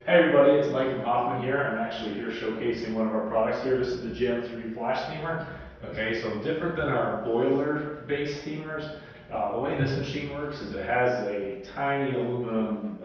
Hey everybody, it's Mike from Hoffman here. I'm actually here showcasing one of our products here. This is the GEM-III flash steamer. Okay, so different than our boiler-based steamers, the way this machine works is it has a tiny aluminum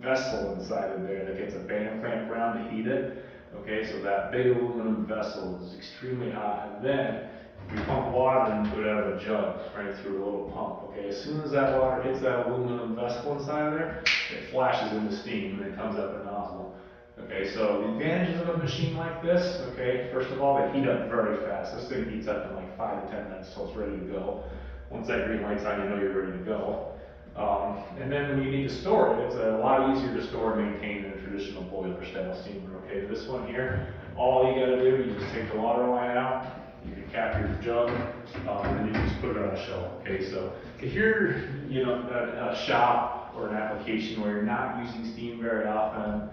vessel inside of there that gets a band clamp around to heat it. Okay, so that big aluminum vessel is extremely hot, and then we pump water into it out of a jug, right through a little pump. Okay, as soon as that water hits that aluminum vessel inside of there, it flashes into steam and it comes out the nozzle. Okay, so the advantages of a machine like this, okay, first of all, they heat up very fast. This thing heats up in like 5 to 10 minutes till it's ready to go. Once that green light's on, you know you're ready to go. And then when you need to store it, it's a lot easier to store and maintain than a traditional boiler style steamer. Okay, this one here, all you gotta do, you just take the water line out, you can cap your jug, and then you can just put it on a shelf. Okay, so if you're, a shop or an application where you're not using steam very often,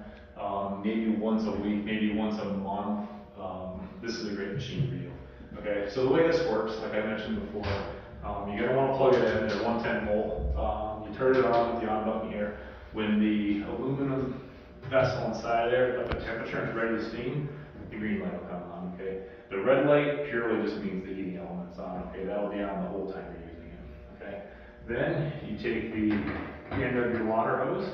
maybe once a week, maybe once a month, this is a great machine for you. Okay, so the way this works, like I mentioned before, you're gonna want to plug it in at 110 volt. You turn it on with the on button here. When the aluminum vessel inside there is up at temperature and is ready to steam, the green light will come on. Okay. The red light purely just means the heating element's on. Okay, that will be on the whole time you're using it. Okay. Then you take the end of your water hose.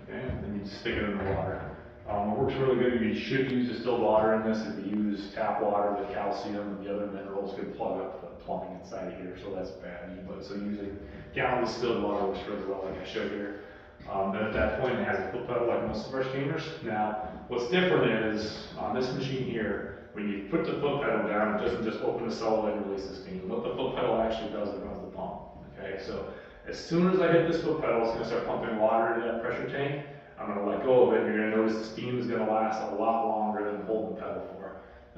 Okay, and you just stick it in the water. It works really good. You should use distilled water in this. If you use tap water, the calcium and the other minerals could plug up the plumbing inside of here, so that's bad. So using gallon distilled water works really well, like I showed here. Then at that point, it has a foot pedal like most of our steamers. Now, what's different is on this machine here, when you put the foot pedal down, it doesn't just open the solenoid and release the steam. What the foot pedal actually does is it runs the pump. Okay, so as soon as I hit this foot pedal, it's going to start pumping water into that pressure tank. I'm going to let go of it, and you're going to notice the steam is going to last a lot longer than holding the pedal for.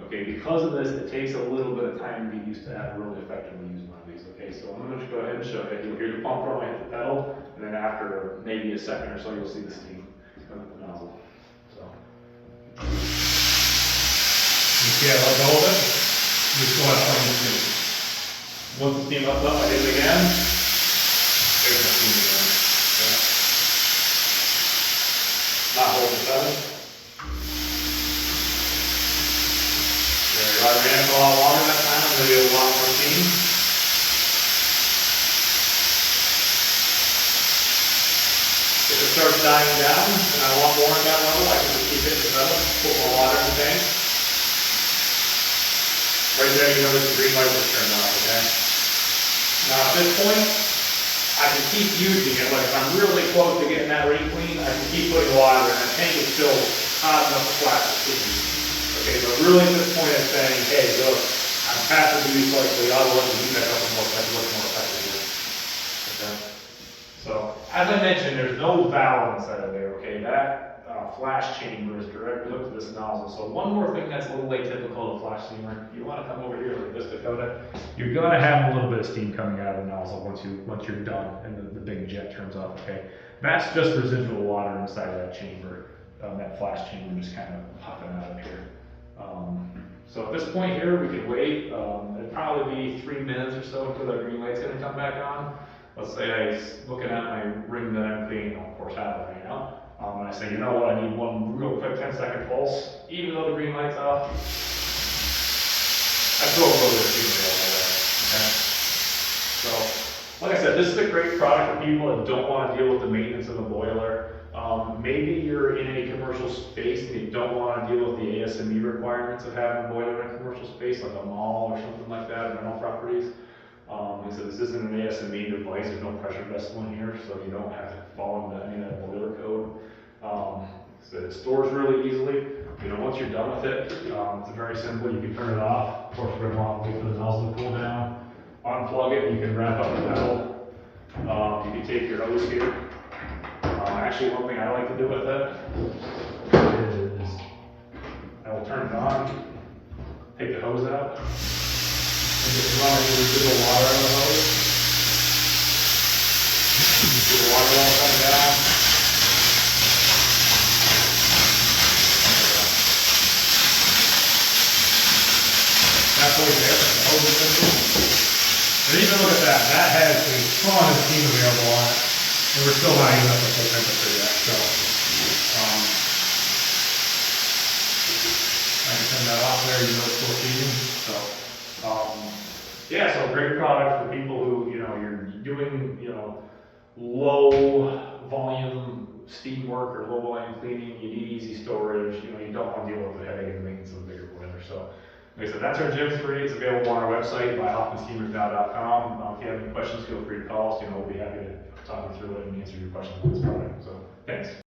Okay, because of this, it takes a little bit of time to get used to how to really effectively use one of these. Okay, so I'm going to go ahead and show you. You'll hear the pump when I hit the pedal, and then after maybe a second or so, you'll see the steam come out the nozzle. So, you see I let go of it? Just go ahead and plug the steam. Once the steam ups up, I hit it again. There's the steam again. Okay. Not hold the pedal. There, I ran it a lot longer that time, I'm going to do a lot more steam. If it starts dying down and I want more at that level, I can just keep hitting the pedal, put more water in the tank. Right there, you notice the green light was turned off, okay? Now at this point, I can keep using it. Like if I'm really close to getting that really clean, I can keep putting water in. The tank is still hot enough to flash the steam. Okay, but really at this point it's saying, hey, look, I'm past the use likely, I'll let you heat that up more effectively. Okay. So, as I mentioned, there's no valve inside of there, okay? That flash chamber is directly hooked to this nozzle. So one more thing that's a little atypical of a flash steamer, if you want to come over here like this, Dakota, you're going to have a little bit of steam coming out of the nozzle once you're done and the big jet turns off, okay? That's just residual water inside of that chamber, that flash chamber just kind of popping out of here. So at this point here, we could wait. It'd probably be 3 minutes or so until the green light's going to come back on. Let's say I was looking at my ring that I'm cleaning, of course I have it right now. And I say, you know what, I need one real quick 10-second pulse, even though the green light's off. I throw a little bit of steam away, okay? So, like I said, this is a great product for people that don't want to deal with the maintenance of the boiler. Maybe you're in a commercial space and you don't want to deal with the ASME requirements of having a boiler in a commercial space, like a mall or something like that, rental properties. So this isn't an ASME device, there's no pressure vessel in here, so you don't have to fall into any of that boiler code. So it stores really easily. Once you're done with it, it's very simple. You can turn it off. Of course, we're going to want to wait for the nozzle to cool down. Unplug it, you can wrap up the pedal. You can take your hose here. Actually, one thing I like to do with it is I will turn it on, take the hose out, and just run any residual water out of the hose. See the water all coming down. That's always there. The hose is simple. And even look at that. That has a ton of steam available on it. And we're still not even up to full temperature yet. So, full season. So, yeah, so great product for people who, you're doing, low volume steam work or low volume cleaning, you need easy storage, you don't want to deal with the headache and maintenance of a bigger boiler. So, like I said, that's our GEM-III. It's available on our website by hoffmansteamersnow.com. If you have any questions, feel free to call us. We'll be happy to talk you through it and answer your questions on this product. So, thanks.